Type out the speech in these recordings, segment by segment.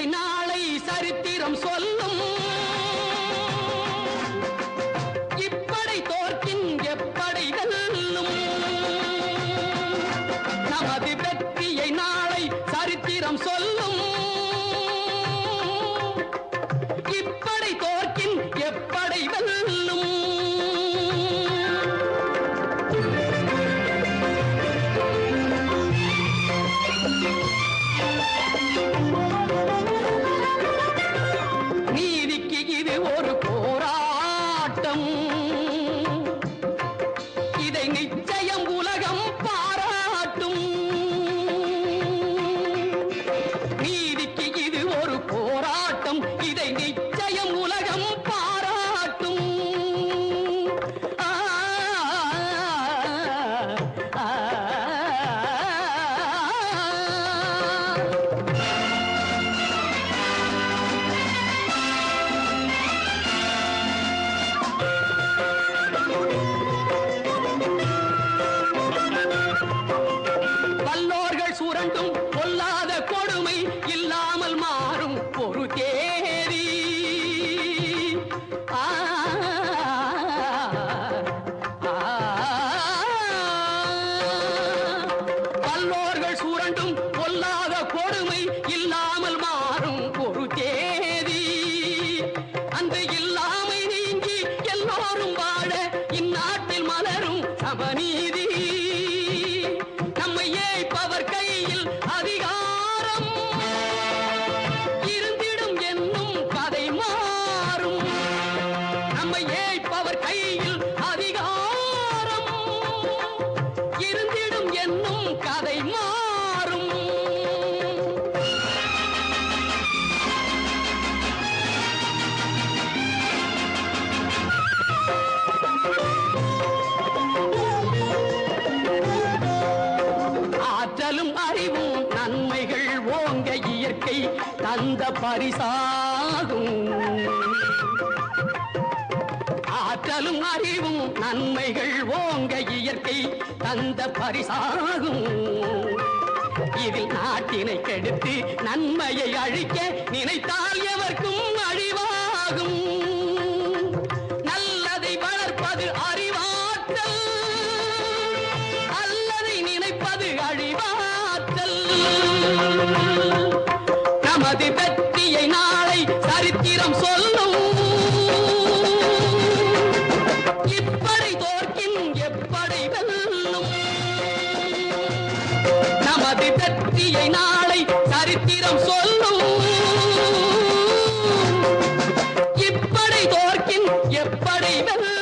வெற்றியை நாளை சரித்திரம் சொல்லும். இப்படை தோற்கின் எப்படை வெல்லும். நமது வெற்றியை நாளை சரித்திரம் சொல்லும். இப்படை தோற்கின் எப்படை வெல்லும். நீதிக்கு இது ஒரு போராட்டம். இதை நிச்சயம் உலகம் பாராட்டும். நீதிக்கு இது ஒரு போராட்டம். இதை நிச்சயம் உலகம் பாராட்டும். வல்லோர்கள் சுரண்டும் பொல்லாத கொடுமை இல்லாமல் மாறும் ஒரு தேதி. வல்லோர்கள் சுரண்டும் பொல்லாத கொடுமை இல்லாமல் மாறும் ஒரு தேதி. அந்த இல்லாமை நீங்கி எல்லோரும் வாழ இந்நாட்டில் மலரும் சமநீதி. நம்மை ஏய்ப்பவர் கையில் அதிகாரம் இருந்திடும் என்னும் கதை மாறும். நம்மை ஏய்ப்பவர் கையில் அதிகாரம் இருந்திடும் என்னும் கதை மாறும். ஆற்றலும் அறிவும் நன்மைகள் ஓங்க இயற்கை தந்த பரிசாகும். ஆற்றலும் அறிவும் நன்மைகள் ஓங்க இயற்கை தந்த பரிசாகும். இதில் நாட்டினை கெடுத்து நன்மையை அழிக்க நினைத்தால் எவர்க்கும் அழிவாகும். நல்லதை வளர்ப்பது அறிவாற்றல். அல்லதை நினைப்பது அழிவாற்றல். நமது வெற்றியை நாளை சரித்திரம் சொல்லும். இப்படை தோற்கின் எப்படை வெல்லும். நமது வெற்றியை நாளை சரித்திரம் சொல்லும். இப்படை தோற்கின் எப்படை வெல்லும்.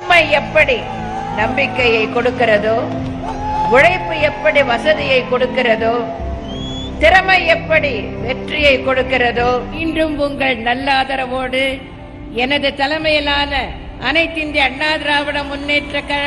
உண்மை எப்படி நம்பிக்கையை கொடுக்கிறதோ, உழைப்பு எப்படி வசதியை கொடுக்கிறதோ, திறமை எப்படி வெற்றியை கொடுக்கிறதோ, இன்றும் உங்கள் நல்ல ஆதரவோடு எனது தலைமையிலான அனைத்திந்திய அண்ணா திராவிட முன்னேற்ற கழகம்